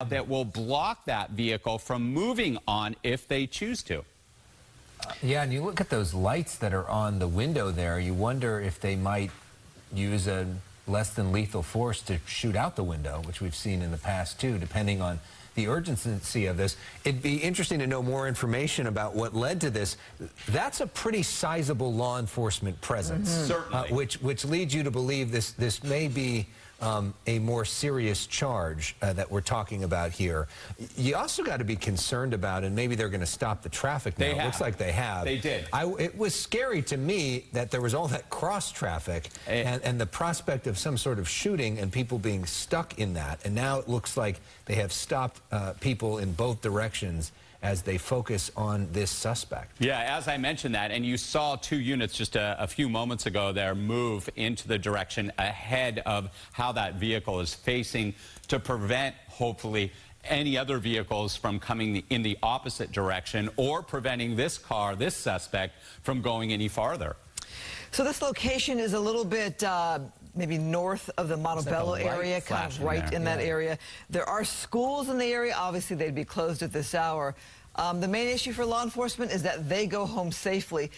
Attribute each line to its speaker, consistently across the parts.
Speaker 1: that will block that vehicle from moving on if they choose to.
Speaker 2: Yeah, and you look at those lights that are on the window there, you wonder if they might use a less than lethal force to shoot out the window, which we've seen in the past too, depending on the urgency of this. It'd be interesting to know more information about what led to this. That's a pretty sizable law enforcement presence.
Speaker 1: Certainly.
Speaker 2: Which leads you to believe this may be a more serious charge that we're talking about here. You also got to be concerned about, and maybe they're going to stop the traffic now. It looks like they have.
Speaker 1: They did.
Speaker 2: It was scary to me that there was all that cross traffic and the prospect of some sort of shooting and people being stuck in that. And now it looks like they have stopped people in both directions as they focus on this suspect.
Speaker 1: Yeah, as I mentioned that, and you saw two units just a few moments ago there move into the direction ahead of how that vehicle is facing to prevent, hopefully, any other vehicles from coming in the opposite direction or preventing this car, this suspect, from going any farther.
Speaker 3: So this location is a little bit maybe north of the Montebello area, kind of right in that area. There are schools in the area. Obviously, they'd be closed at this hour. The main issue for law enforcement is that they go home safely.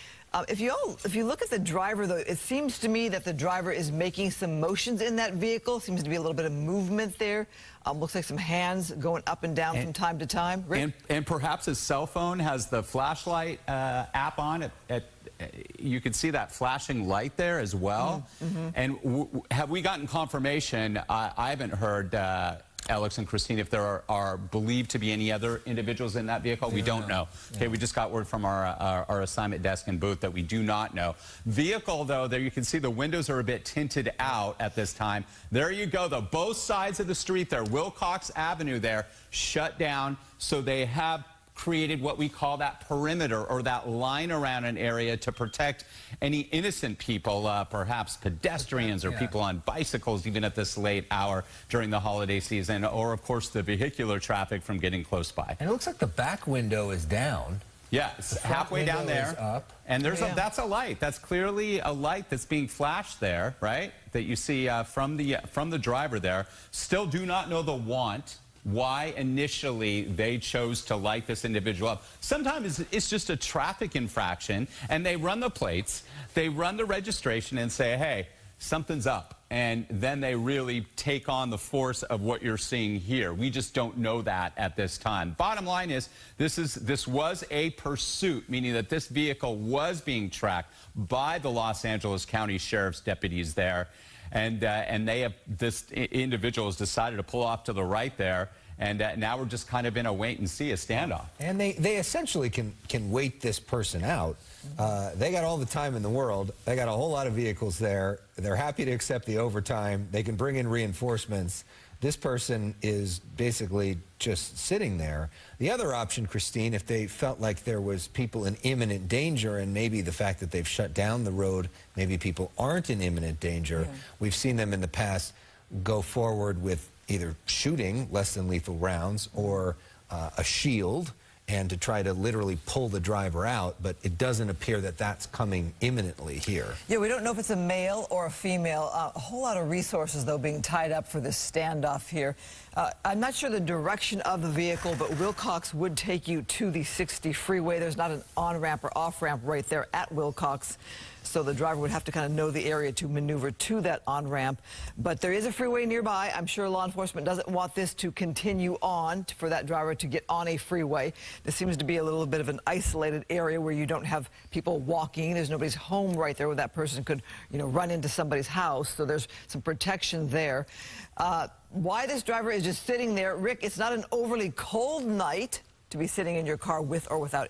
Speaker 3: If you look at the driver, though, it seems to me that the driver is making some motions in that vehicle. Seems to be a little bit of movement there. Looks like some hands going up and down from time to time. Rick?
Speaker 1: And perhaps his cell phone has the flashlight app on it. You can see that flashing light there as well. And have we gotten confirmation? I haven't heard, Alex and Christine, if there are believed to be any other individuals in that vehicle. We don't know. Okay, we just got word from our assignment desk and booth that we do not know. Vehicle, though, there you can see the windows are a bit tinted out at this time. There you go, though. Both sides of the street there, Wilcox Avenue there, shut down. So they have created what we call that perimeter, or that line around an area to protect any innocent people, perhaps pedestrians or people on bicycles, even at this late hour during the holiday season, or of course the vehicular traffic from getting close by.
Speaker 2: And it looks like the back window is down.
Speaker 1: Yeah, it's halfway down there,
Speaker 2: up.
Speaker 1: And there's that's a light. That's clearly a light that's being flashed there, right? That you see from the driver there. Still do not know the want. Why initially they chose to light this individual up. Sometimes it's just a traffic infraction, and they run the plates, they run the registration and say, hey, something's up. And then they really take on the force of what you're seeing here. We just don't know that at this time. Bottom line is, this was a pursuit, meaning that this vehicle was being tracked by the Los Angeles County Sheriff's deputies there. And this individual has decided to pull off to the right there, and now we're just kind of in a wait and see, a standoff.
Speaker 2: And they essentially can wait this person out. They got all the time in the world. They got a whole lot of vehicles there. They're happy to accept the overtime. They can bring in reinforcements. This person is basically just sitting there. The other option, Christine, if they felt like there was people in imminent danger, and maybe the fact that they've shut down the road, maybe people aren't in imminent danger. We've seen them in the past go forward with either shooting less than lethal rounds or a shield, and to try to literally pull the driver out, but it doesn't appear that that's coming imminently here.
Speaker 3: Yeah, we don't know if it's a male or a female. A whole lot of resources, though, being tied up for this standoff here. I'm not sure the direction of the vehicle, but Wilcox would take you to the 60 freeway. There's not an on-ramp or off-ramp right there at Wilcox, so the driver would have to kind of know the area to maneuver to that on-ramp. But there is a freeway nearby. I'm sure law enforcement doesn't want this to continue on for that driver to get on a freeway. This seems to be a little bit of an isolated area where you don't have people walking. There's nobody's home right there where that person could, run into somebody's house. So there's some protection there. Why this driver is just sitting there, Rick, it's not an overly cold night to be sitting in your car with or without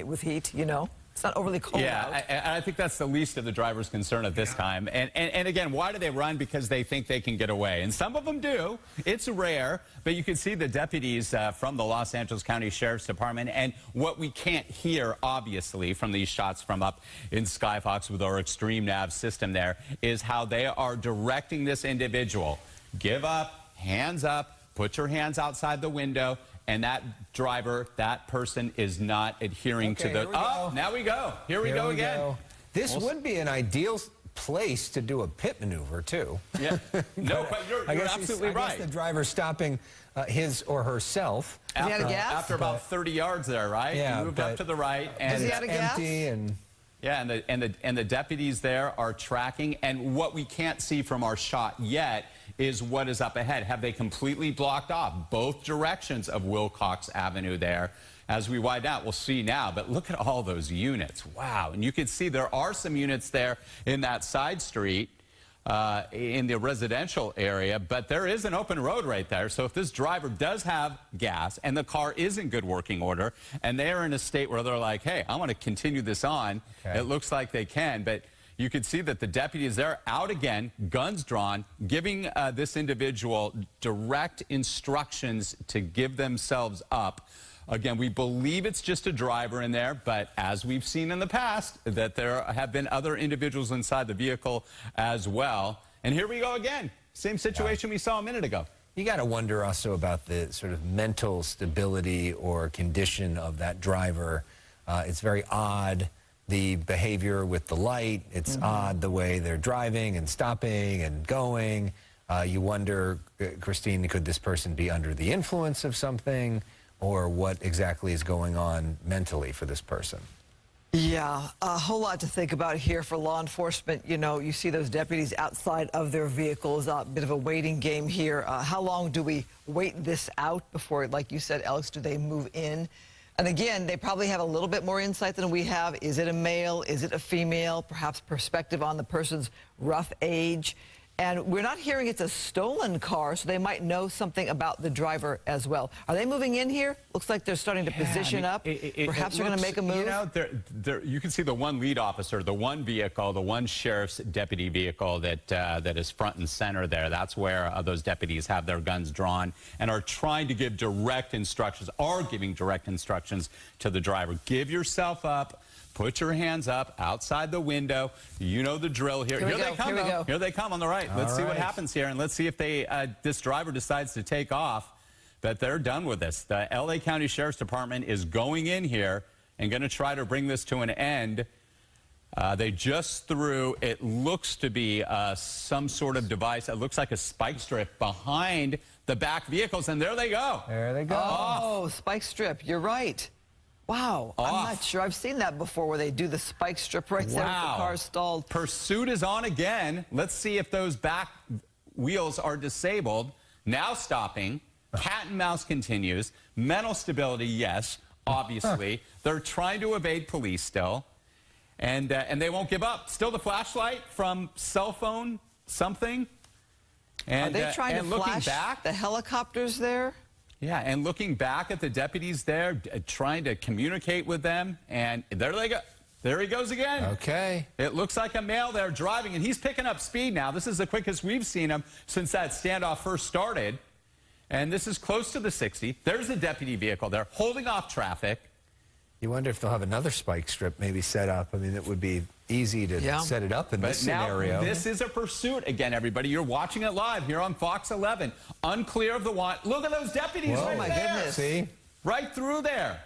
Speaker 3: with heat, It's not overly cold out.
Speaker 1: Yeah, I think that's the least of the driver's concern at this time. And again, why do they run? Because they think they can get away. And some of them do. It's rare. But you can see the deputies from the Los Angeles County Sheriff's Department. And what we can't hear, obviously, from these shots from up in Skyfox with our Extreme Nav system there, is how they are directing this individual. Give up, hands up, put your hands outside the window. And that driver, that person is not adhering to the... Oh, now we go. Here we go again.
Speaker 2: This would be an ideal place to do a pit maneuver, too.
Speaker 1: Yeah. No, but you're absolutely right.
Speaker 2: I guess the driver's stopping his or herself.
Speaker 3: Is he out of gas?
Speaker 1: After about 30 yards there, right?
Speaker 2: Yeah,
Speaker 1: He moved up to the right. And
Speaker 3: Is he out of gas?
Speaker 2: empty and...
Speaker 1: yeah, and the deputies there are tracking. And what we can't see from our shot yet is what is up ahead. Have they completely blocked off both directions of Wilcox Avenue there? As we widen out, we'll see now, but look at all those units. Wow. And you can see there are some units there in that side street in the residential area, but there is an open road right there. So if this driver does have gas and the car is in good working order and they're in a state where they're like, hey, I want to continue this on, it looks like they can. But you can see that the deputies there out again, guns drawn, giving this individual direct instructions to give themselves up. Again, we believe it's just a driver in there, but as we've seen in the past, that there have been other individuals inside the vehicle as well. And here we go again. Same situation we saw a minute ago.
Speaker 2: You got to wonder also about the sort of mental stability or condition of that driver. It's very odd, the behavior with the light. It's odd the way they're driving and stopping and going. You wonder, Christine, could this person be under the influence of something? Or what exactly is going on mentally for this person?
Speaker 3: Yeah, a whole lot to think about here for law enforcement. You know, you see those deputies outside of their vehicles, a bit of a waiting game here. How long do we wait this out before, like you said, Alex, do they move in? And again, they probably have a little bit more insight than we have. Is it a male? Is it a female? Perhaps perspective on the person's rough age. And we're not hearing it's a stolen car, so they might know something about the driver as well. Are they moving in here? Looks like they're starting to position up. Perhaps they're going to make a move.
Speaker 1: You know, you can see the one lead officer, the one vehicle, the one sheriff's deputy vehicle that is front and center there. That's where those deputies have their guns drawn and are trying to give direct instructions, are giving direct instructions to the driver. Give yourself up. Put your hands up outside the window. You know the drill here. Here they come, though. Here they come on the right. Let's see what happens here, and let's see if this driver decides to take off. But they're done with this. The LA County Sheriff's Department is going in here and going to try to bring this to an end. They just threw, it looks to be some sort of device. It looks like a spike strip behind the back vehicles, and there they go.
Speaker 2: There they go.
Speaker 3: Oh, spike strip. You're right. Wow, I'm not sure. I've seen that before where they do the spike strip right there with the car stalled.
Speaker 1: Pursuit is on again. Let's see if those back wheels are disabled. Now stopping. Cat and mouse continues. Mental stability, yes, obviously. They're trying to evade police still. And they won't give up. Still the flashlight from cell phone something. And,
Speaker 3: are they trying to flash
Speaker 1: back,
Speaker 3: the helicopters there?
Speaker 1: Yeah, and looking back at the deputies there, trying to communicate with them, and there they go. There he goes again.
Speaker 2: Okay.
Speaker 1: It looks like a male there driving, and he's picking up speed now. This is the quickest we've seen him since that standoff first started, and this is close to the 60. There's the deputy vehicle there, holding off traffic.
Speaker 2: You wonder if they'll have another spike strip maybe set up. I mean, it would be easy to set it up in this scenario.
Speaker 1: Now, this is a pursuit. Again, everybody, you're watching it live here on Fox 11. Unclear of the want. Look at those deputies right there.
Speaker 3: Goodness.
Speaker 2: See?
Speaker 1: Right through there.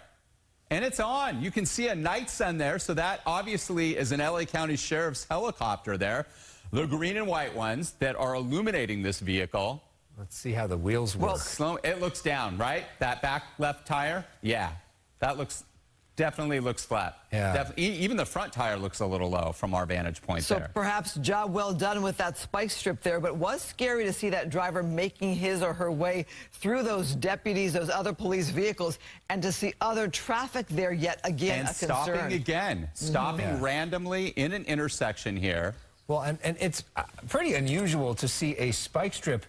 Speaker 1: And it's on. You can see a night sun there, so that obviously is an LA County Sheriff's helicopter there. The green and white ones that are illuminating this vehicle.
Speaker 2: Let's see how the wheels work.
Speaker 1: Well, it looks down, right? That back left tire? Yeah. That definitely looks flat.
Speaker 2: Yeah.
Speaker 1: Even the front tire looks a little low from our vantage point there.
Speaker 3: So perhaps job well done with that spike strip there, but it was scary to see that driver making his or her way through those deputies, those other police vehicles, and to see other traffic there yet again.
Speaker 1: And stopping again. Stopping randomly in an intersection here.
Speaker 2: Well, and it's pretty unusual to see a spike strip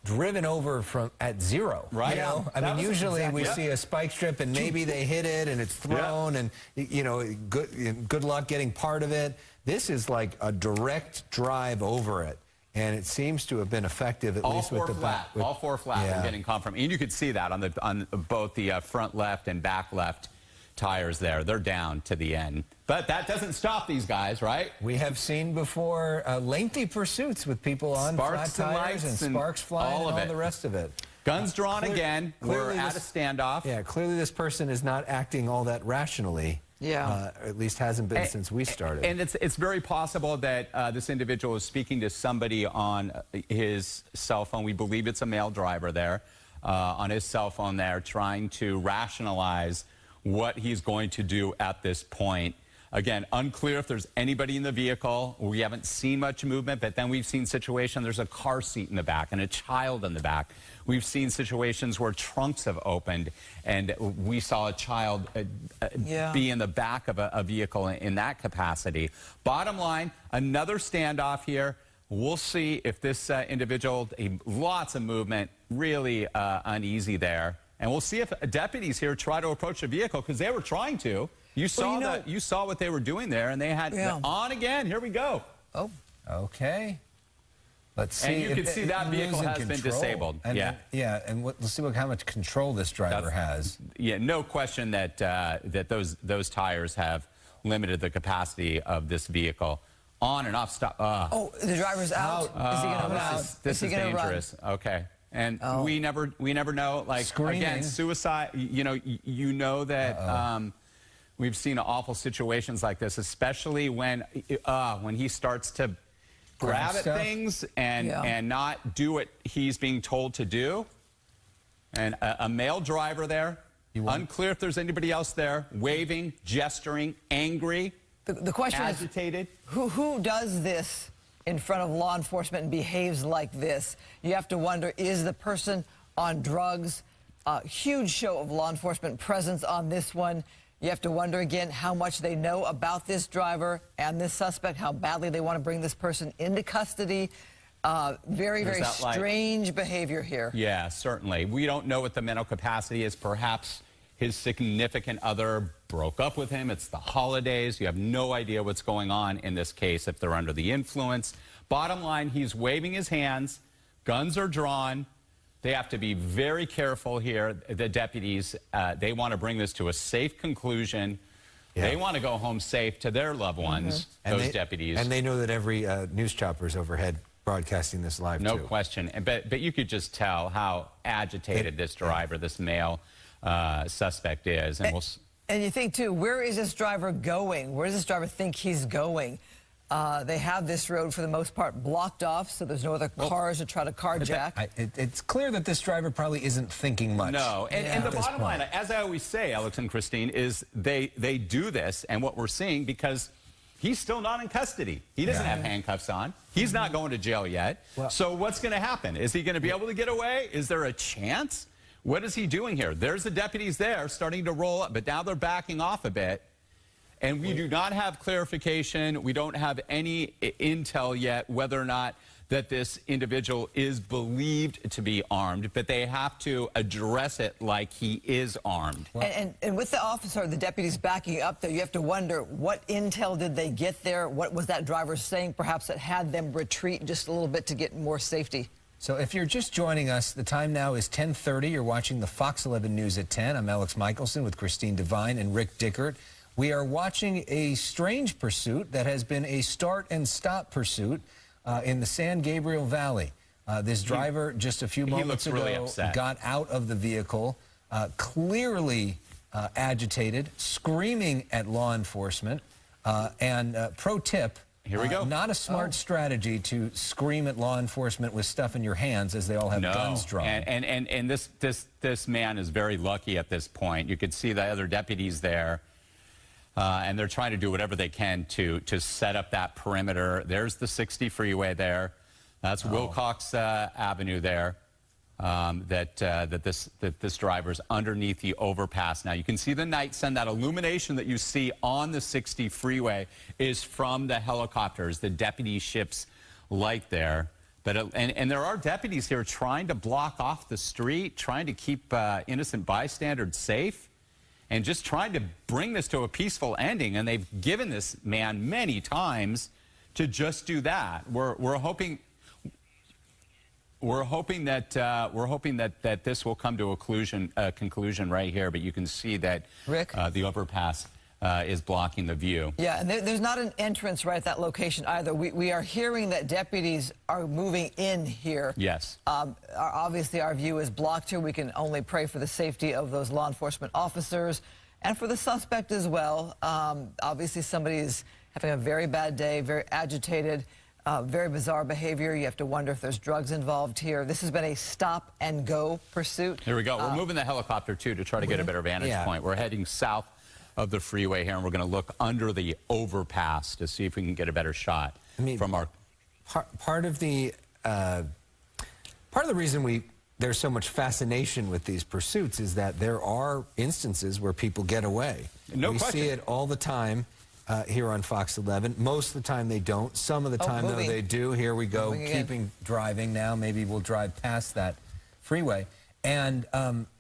Speaker 2: driven over at zero,
Speaker 1: right?
Speaker 2: You know, I mean, usually we see a spike strip and maybe they hit it and it's thrown, and you know, good luck getting part of it. This is like a direct drive over it, and it seems to have been effective at least with the back.
Speaker 1: All four flat. We're getting confirmed, and you could see that on both the front left and back left tires there. They're down to the end. But that doesn't stop these guys, right?
Speaker 2: We have seen before lengthy pursuits with people on flat tires and sparks flying and all the rest of it.
Speaker 1: Guns drawn again. We're at a standoff.
Speaker 2: Yeah, clearly this person is not acting all that rationally.
Speaker 3: Yeah.
Speaker 2: At least hasn't been since we started.
Speaker 1: And it's very possible that this individual is speaking to somebody on his cell phone. We believe it's a male driver there, on his cell phone there, trying to rationalize what he's going to do at this point. Again, unclear if there's anybody in the vehicle. We haven't seen much movement, but then we've seen situations, there's a car seat in the back and a child in the back. We've seen situations where trunks have opened, and we saw a child be in the back of a vehicle in that capacity. Bottom line, another standoff here. We'll see if this individual, lots of movement, really uneasy there. And we'll see if the here try to approach the vehicle, because they were trying to. You saw you saw what they were doing there, and they had on again. Here we go.
Speaker 2: Oh, okay. Let's see.
Speaker 1: And you can see that vehicle has been disabled.
Speaker 2: And let's see how much control this driver has.
Speaker 1: Yeah, no question that that those tires have limited the capacity of this vehicle. On and off, stop.
Speaker 3: Oh, the driver's out. Is he going to run out?
Speaker 1: This is dangerous. Okay. And we never know. Like
Speaker 2: Screaming.
Speaker 1: Again, suicide. You know that. We've seen awful situations like this, especially when he starts to grab at things and not do what he's being told to do. And a male driver there, unclear if there's anybody else there, waving, gesturing, angry,
Speaker 3: the question
Speaker 1: agitated.
Speaker 3: Is, who does this in front of law enforcement and behaves like this? You have to wonder, is the person on drugs? Huge show of law enforcement presence on this one. You have to wonder again how much they know about this driver and this suspect, how badly they want to bring this person into custody. Very, very strange behavior here.
Speaker 1: Yeah, certainly. We don't know what the mental capacity is. Perhaps his significant other broke up with him. It's the holidays. You have no idea what's going on in this case if they're under the influence. Bottom line, he's waving his hands. Guns are drawn. They have to be very careful here. The deputies, they want to bring this to a safe conclusion. They want to go home safe to their loved ones, those deputies.
Speaker 2: And they know that every news chopper is overhead broadcasting this live,
Speaker 1: no question. But you could just tell how agitated this driver, this male suspect is.
Speaker 3: And you think, too, where is this driver going? Where does this driver think he's going? They have this road, for the most part, blocked off, so there's no other cars to try to carjack.
Speaker 2: It's clear that this driver probably isn't thinking much.
Speaker 1: No, and the bottom line, as I always say, Alex and Christine, is they do this, and what we're seeing, because he's still not in custody. He doesn't have handcuffs on. He's not going to jail yet. Well, so what's going to happen? Is he going to be able to get away? Is there a chance? What is he doing here? There's the deputies there starting to roll up, but now they're backing off a bit. And we do not have clarification. We don't have any intel yet whether or not that this individual is believed to be armed, but they have to address it like he is armed.
Speaker 3: And with the officer, the deputies backing up there, you have to wonder, what intel did they get there? What was that driver saying, perhaps, that had them retreat just a little bit to get more safety?
Speaker 2: So if you're just joining us, the time now is 10:30. You're watching the Fox 11 News at 10. I'm Alex Michelson with Christine Devine and Rick Dickert. We are watching a strange pursuit that has been a start and stop pursuit in the San Gabriel Valley. This driver just a few moments ago got out of the vehicle, clearly agitated, screaming at law enforcement. Pro tip,
Speaker 1: here we go.
Speaker 2: Not a smart strategy to scream at law enforcement with stuff in your hands as they all have guns drawn.
Speaker 1: And this man is very lucky at this point. You could see the other deputies there. And they're trying to do whatever they can to set up that perimeter. There's the 60 freeway there. That's Wilcox Avenue there. That this driver's underneath the overpass. Now you can see the night sun. That illumination that you see on the 60 freeway is from the helicopters, the deputy ships light there. But and there are deputies here trying to block off the street, trying to keep innocent bystanders safe. And just trying to bring this to a peaceful ending, and they've given this man many times to just do that. We're hoping that this will come to a conclusion right here. But you can see that
Speaker 3: Rick,
Speaker 1: the overpass is blocking the view.
Speaker 3: Yeah, and there's not an entrance right at that location either. We are hearing that deputies are moving in here.
Speaker 1: Yes.
Speaker 3: Obviously, our view is blocked here. We can only pray for the safety of those law enforcement officers And for the suspect as well, obviously somebody is having a very bad day, very agitated, very bizarre behavior. You have to wonder if there's drugs involved here. This has been a stop-and-go pursuit.
Speaker 1: Here we go. We're moving the helicopter, too, to try to get a better vantage point. We're heading south of the freeway here, and we're going to look under the overpass to see if we can get a better shot from our...
Speaker 2: Part of the reason there's so much fascination with these pursuits is that there are instances where people get away.
Speaker 1: No
Speaker 2: question. We see it all the time here on Fox 11. Most of the time they don't. Some of the time, though, they do. Here we go, keeping driving now. Maybe we'll drive past that freeway. And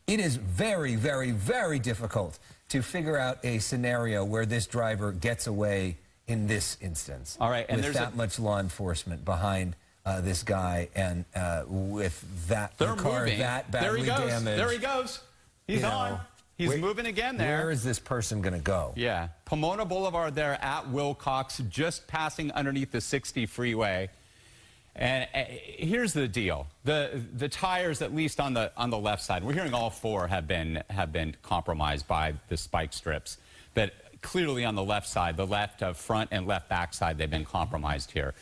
Speaker 2: it is very, very, very difficult to figure out a scenario where this driver gets away in this instance.
Speaker 1: All right, and
Speaker 2: with that much law enforcement behind this guy, and with that car that badly damaged.
Speaker 1: There he goes. He's on. He's moving again there.
Speaker 2: Where is this person going to go?
Speaker 1: Yeah. Pomona Boulevard there at Wilcox, just passing underneath the 60 freeway. And here's the deal. The tires, at least on the left side, we're hearing all four have been compromised by the spike strips. But clearly on the left side, the left front and left back side, they've been compromised here.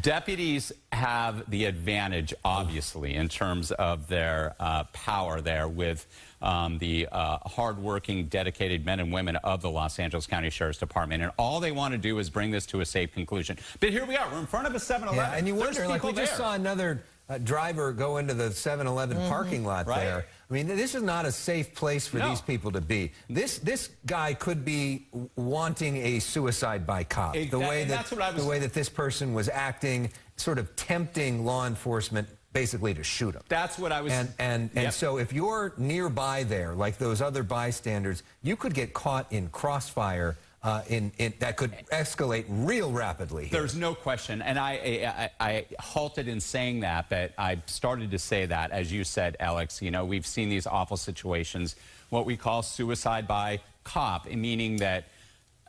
Speaker 1: Deputies have the advantage, obviously, in terms of their power there with the hardworking, dedicated men and women of the Los Angeles County Sheriff's Department. And all they want to do is bring this to a safe conclusion. But here we are. We're in front of a 7-Eleven.
Speaker 2: Yeah, and you wonder, like, we just saw another driver go into the 7-Eleven parking lot there. I mean, this is not a safe place for these people to be. This guy could be wanting a suicide by cop. The way that this person was acting, sort of tempting law enforcement basically to shoot him.
Speaker 1: That's what I was...
Speaker 2: And so if you're nearby there, like those other bystanders, you could get caught in crossfire that could escalate real rapidly here.
Speaker 1: There's no question, and I halted in saying that, but I started to say that, as you said, Alex. You know, we've seen these awful situations, what we call suicide by cop, meaning that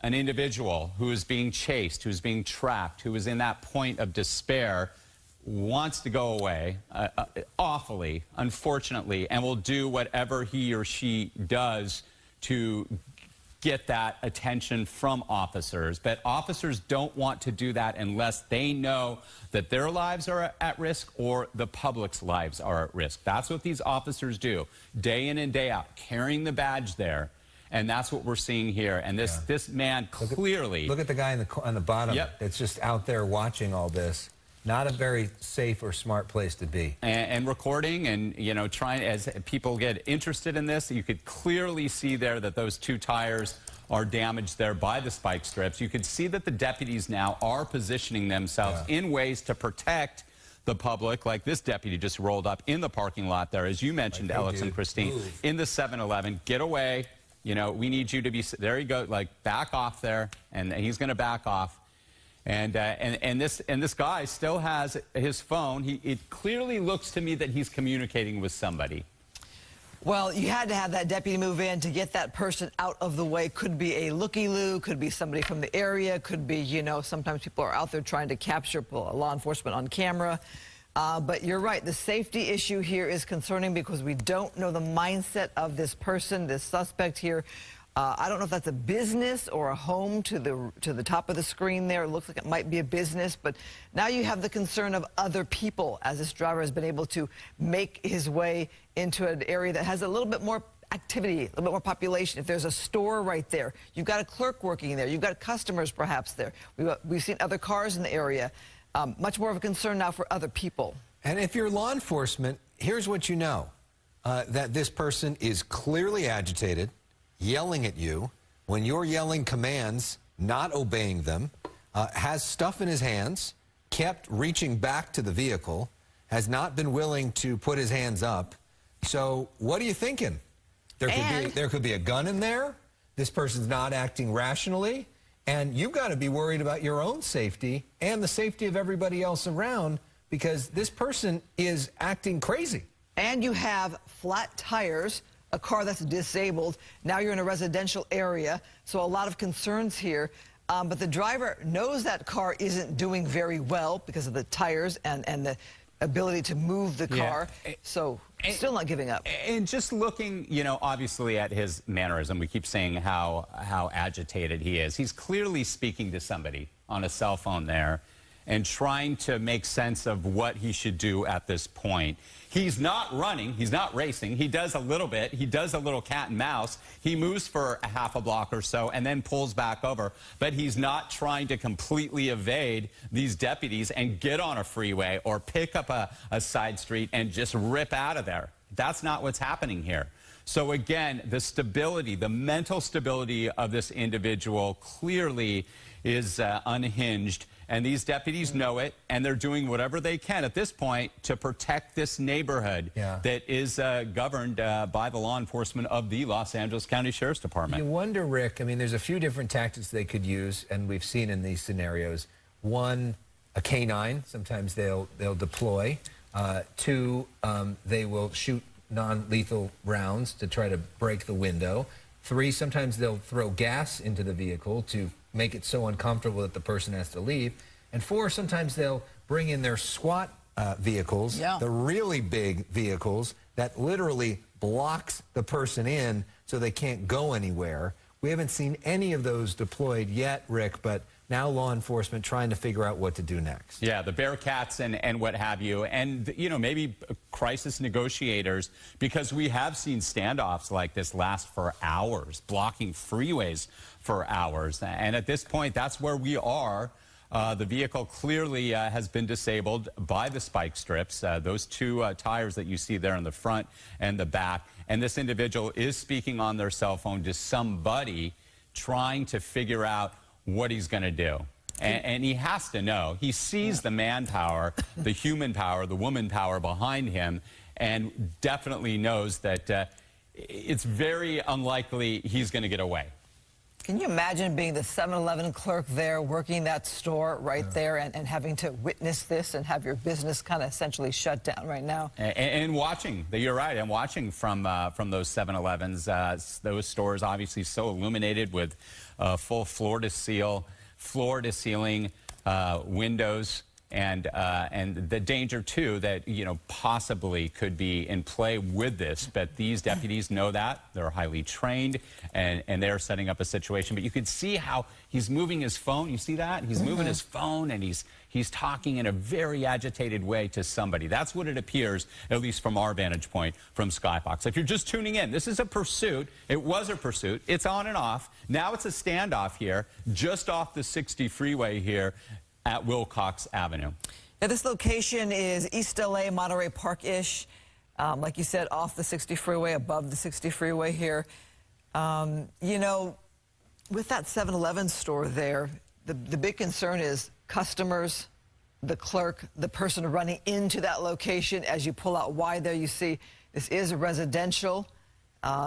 Speaker 1: an individual who is being chased, who's being tracked, who is in that point of despair, wants to go away, awfully, unfortunately, and will do whatever he or she does to get that attention from officers. But officers don't want to do that unless they know that their lives are at risk or the public's lives are at risk. That's what these officers do, day in and day out, carrying the badge there. And that's what we're seeing here. And this man clearly...
Speaker 2: Look at the guy on the bottom that's just out there watching all this. Not a very safe or smart place to be.
Speaker 1: And recording and, you know, trying, as people get interested in this, you could clearly see there that those two tires are damaged there by the spike strips. You could see that the deputies now are positioning themselves in ways to protect the public, like this deputy just rolled up in the parking lot there, as you mentioned, Alex and Christine, in the 7-Eleven. Get away. You know, we need you to be, there you go, like back off there, and he's going to back off. And this guy still has his phone. It clearly looks to me that he's communicating with somebody.
Speaker 3: Well, you had to have that deputy move in to get that person out of the way. Could be a looky-loo, could be somebody from the area, could be, you know, sometimes people are out there trying to capture law enforcement on camera. But you're right, the safety issue here is concerning because we don't know the mindset of this person, this suspect here. I don't know if that's a business or a home to the top of the screen there. It looks like it might be a business, but now you have the concern of other people as this driver has been able to make his way into an area that has a little bit more activity, a little bit more population. If there's a store right there, you've got a clerk working there, you've got customers perhaps there. We've seen other cars in the area. Much more of a concern now for other people.
Speaker 2: And if you're law enforcement, here's what you know. That this person is clearly agitated, yelling at you, when you're yelling commands, not obeying them, has stuff in his hands, kept reaching back to the vehicle, has not been willing to put his hands up. So what are you thinking? There could be a gun in there. This person's not acting rationally. And you've got to be worried about your own safety and the safety of everybody else around because this person is acting crazy.
Speaker 3: And you have flat tires, a car that's disabled. Now you're in a residential area, so a lot of concerns here. But the driver knows that car isn't doing very well because of the tires and the ability to move the car. So still not giving up.
Speaker 1: And just looking, you know, obviously at his mannerism, we keep saying how agitated he is. He's clearly speaking to somebody on a cell phone there and trying to make sense of what he should do at this point. He's not running. He's not racing. He does a little bit. He does a little cat and mouse. He moves for a half a block or so and then pulls back over. But he's not trying to completely evade these deputies and get on a freeway or pick up a side street and just rip out of there. That's not what's happening here. So again, the stability, the mental stability of this individual clearly is unhinged. And these deputies know it, and they're doing whatever they can at this point to protect this neighborhood that is governed by the law enforcement of the Los Angeles County Sheriff's Department.
Speaker 2: You wonder, Rick, I mean, there's a few different tactics they could use, and we've seen in these scenarios. One, a canine. Sometimes they'll deploy. Two, they will shoot non-lethal rounds to try to break the window. Three, sometimes they'll throw gas into the vehicle to make it so uncomfortable that the person has to leave. And four, sometimes they'll bring in their SWAT vehicles, the really big vehicles that literally blocks the person in so they can't go anywhere. We haven't seen any of those deployed yet, Rick, but now law enforcement trying to figure out what to do next.
Speaker 1: Yeah, the Bearcats and what have you. And, you know, maybe crisis negotiators, because we have seen standoffs like this last for hours, blocking freeways for hours. And at this point, that's where we are. The vehicle clearly has been disabled by the spike strips, those two tires that you see there in the front and the back. And this individual is speaking on their cell phone to somebody trying to figure out what he's going to do. And he has to know. He sees the manpower, the human power, the woman power behind him, and definitely knows that it's very unlikely he's going to get away.
Speaker 3: Can you imagine being the 7-Eleven clerk there, working that store right there, and having to witness this and have your business kind of essentially shut down right now?
Speaker 1: And watching, you're right, I'm watching from those 7-Elevens. Those stores obviously so illuminated with full floor-to-ceiling windows. And the danger, too, that, you know, possibly could be in play with this. But these deputies know that. They're highly trained, and they're setting up a situation. But you can see how he's moving his phone. You see that? He's moving his phone, and he's talking in a very agitated way to somebody. That's what it appears, at least from our vantage point from Skyfox. If you're just tuning in, this is a pursuit. It was a pursuit. It's on and off. Now it's a standoff here, just off the 60 freeway here at Wilcox Avenue.
Speaker 3: Now, this location is East LA, Monterey Park-ish. Like you said, off the 60 freeway, above the 60 freeway here. You know, with that 7-Eleven store there, the big concern is customers, the clerk, the person running into that location. As you pull out wide there, you see this is a residential.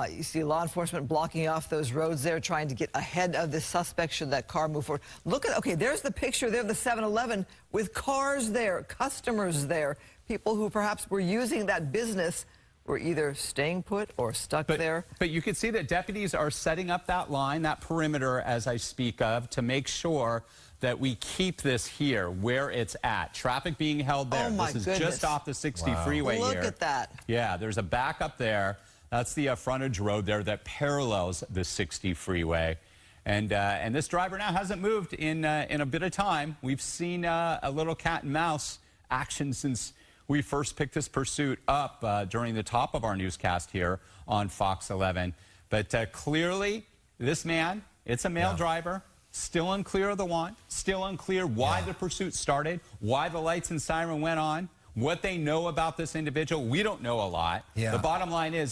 Speaker 3: You see law enforcement blocking off those roads there, trying to get ahead of the suspect should that car move forward. Look at, okay, there's the picture there of the 7-Eleven with cars there, customers there, people who perhaps were using that business were either staying put or stuck there.
Speaker 1: But you can see that deputies are setting up that line, that perimeter, as I speak of, to make sure that we keep this here where it's at. Traffic being held there.
Speaker 3: Oh my
Speaker 1: this is
Speaker 3: goodness.
Speaker 1: just off the 60 freeway here.
Speaker 3: Look at that.
Speaker 1: Yeah, there's a backup there. That's the frontage road there that parallels the 60 freeway. And this driver now hasn't moved in a bit of time. We've seen a little cat and mouse action since we first picked this pursuit up during the top of our newscast here on Fox 11. But clearly, this man, it's a male driver, still unclear of the want, still unclear why the pursuit started, why the lights and siren went on. What they know about this individual, we don't know a lot. The bottom line is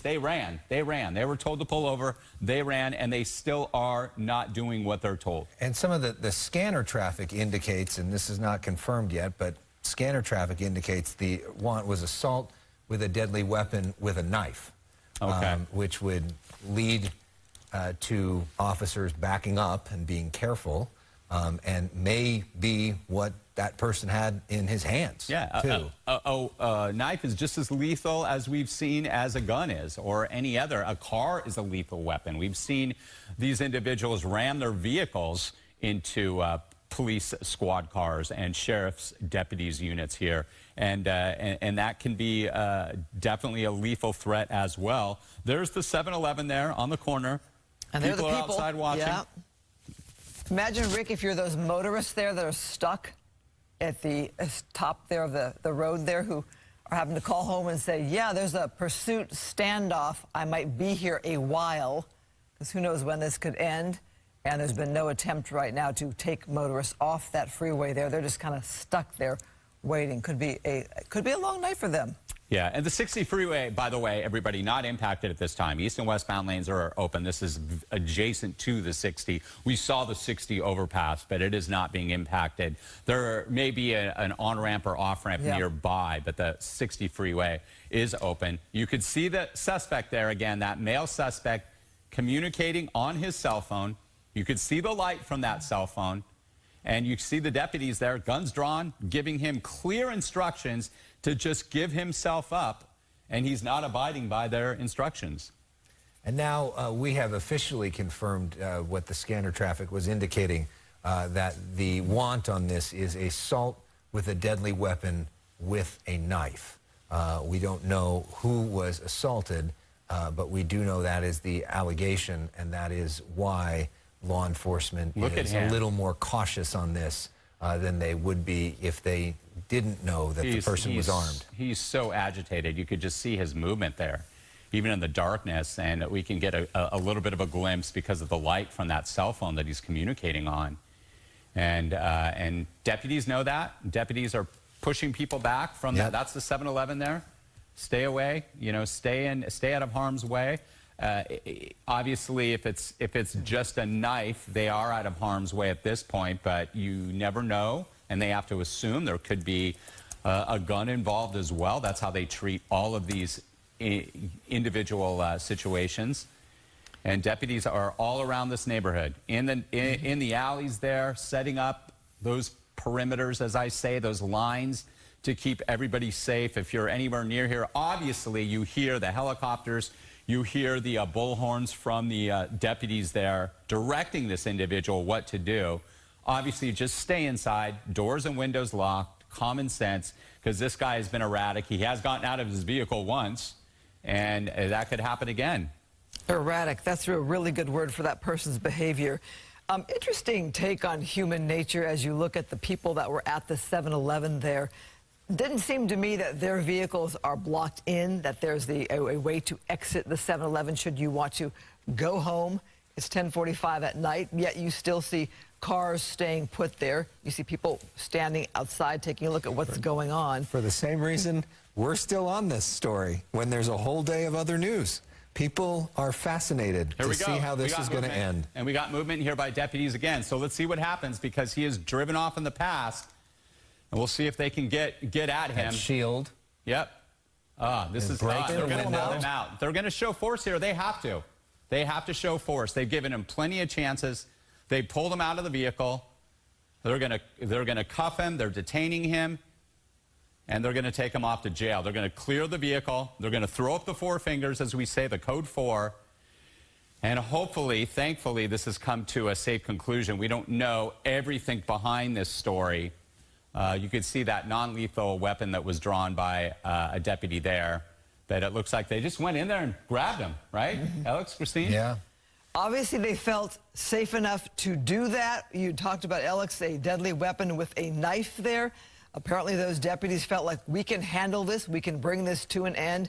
Speaker 1: they ran. They ran. They were told to pull over. They ran, and they still are not doing what they're told.
Speaker 2: And some of the scanner traffic indicates, and this is not confirmed yet, but scanner traffic indicates the want was assault with a deadly weapon with a knife, which would lead to officers backing up and being careful, and may be what that person had in his hands, too.
Speaker 1: A knife is just as lethal as we've seen as a gun is, or any other. A car is a lethal weapon. We've seen these individuals ram their vehicles into police squad cars and sheriff's deputies units here. And that can be definitely a lethal threat as well. There's the 7-Eleven there on the corner.
Speaker 3: And they're
Speaker 1: people
Speaker 3: the
Speaker 1: are
Speaker 3: people
Speaker 1: outside watching.
Speaker 3: Yeah. Imagine, Rick, if you're those motorists there that are stuck at the top there of the road there, who are having to call home and say, yeah, there's a pursuit standoff. I might be here a while, because who knows when this could end. And there's been no attempt right now to take motorists off that freeway there. They're just kind of stuck there waiting. Could be a long night for them.
Speaker 1: Yeah, and the 60 freeway, by the way, everybody, not impacted at this time. East and westbound lanes are open. This is adjacent to the 60. We saw the 60 overpass, but it is not being impacted. There may be an on-ramp or off-ramp nearby, but the 60 freeway is open. You could see the suspect there again, that male suspect communicating on his cell phone. You could see the light from that cell phone. And you see the deputies there, guns drawn, giving him clear instructions to just give himself up, and he's not abiding by their instructions.
Speaker 2: And now we have officially confirmed what the scanner traffic was indicating, that the want on this is assault with a deadly weapon with a knife. We don't know who was assaulted, but we do know that is the allegation, and that is why law enforcement is a little more cautious on this than they would be if they didn't know that the person was armed.
Speaker 1: He's so agitated. You could just see his movement there, even in the darkness, and we can get a little bit of a glimpse because of the light from that cell phone that he's communicating on. And deputies know that. Deputies are pushing people back from that. That's the 7-Eleven there. Stay away, you know, stay out of harm's way. Obviously, if it's just a knife, they are out of harm's way at this point, but you never know, and they have to assume there could be a gun involved as well. That's how they treat all of these individual situations. And deputies are all around this neighborhood, in the alleys there, setting up those perimeters, as I say, those lines to keep everybody safe. If you're anywhere near here, obviously you hear the helicopters. You hear the bullhorns from the deputies there directing this individual what to do. Obviously, just stay inside, doors and windows locked, common sense, because this guy has been erratic. He has gotten out of his vehicle once, and that could happen again.
Speaker 3: Erratic, that's a really good word for that person's behavior. Interesting take on human nature as you look at the people that were at the 7-Eleven there. Didn't seem to me that their vehicles are blocked in, that there's a way to exit the 7-Eleven should you want to go home. It's 10:45 at night, yet you still see cars staying put there. You see people standing outside taking a look at what's going on.
Speaker 2: For the same reason, we're still on this story when there's a whole day of other news. People are fascinated to see how this is going to end.
Speaker 1: And we got movement here by deputies again. So let's see what happens, because he has driven off in the past. And we'll see if they can get at him.
Speaker 2: That shield.
Speaker 1: Yep. This is
Speaker 2: break
Speaker 1: they're
Speaker 2: the
Speaker 1: going to
Speaker 2: window.
Speaker 1: pull him out. They're going to show force here. They have to. They have to show force. They've given him plenty of chances. They pulled him out of the vehicle. They're going to cuff him. They're detaining him. And they're going to take him off to jail. They're going to clear the vehicle. They're going to throw up the 4 fingers, as we say, the code 4. And hopefully, thankfully, this has come to a safe conclusion. We don't know everything behind this story. You could see that non-lethal weapon that was drawn by a deputy there, that it looks like they just went in there and grabbed him, right? Alex, Christine?
Speaker 2: Yeah.
Speaker 3: Obviously, they felt safe enough to do that. You talked about, Alex, a deadly weapon with a knife there. Apparently, those deputies felt like we can handle this, we can bring this to an end.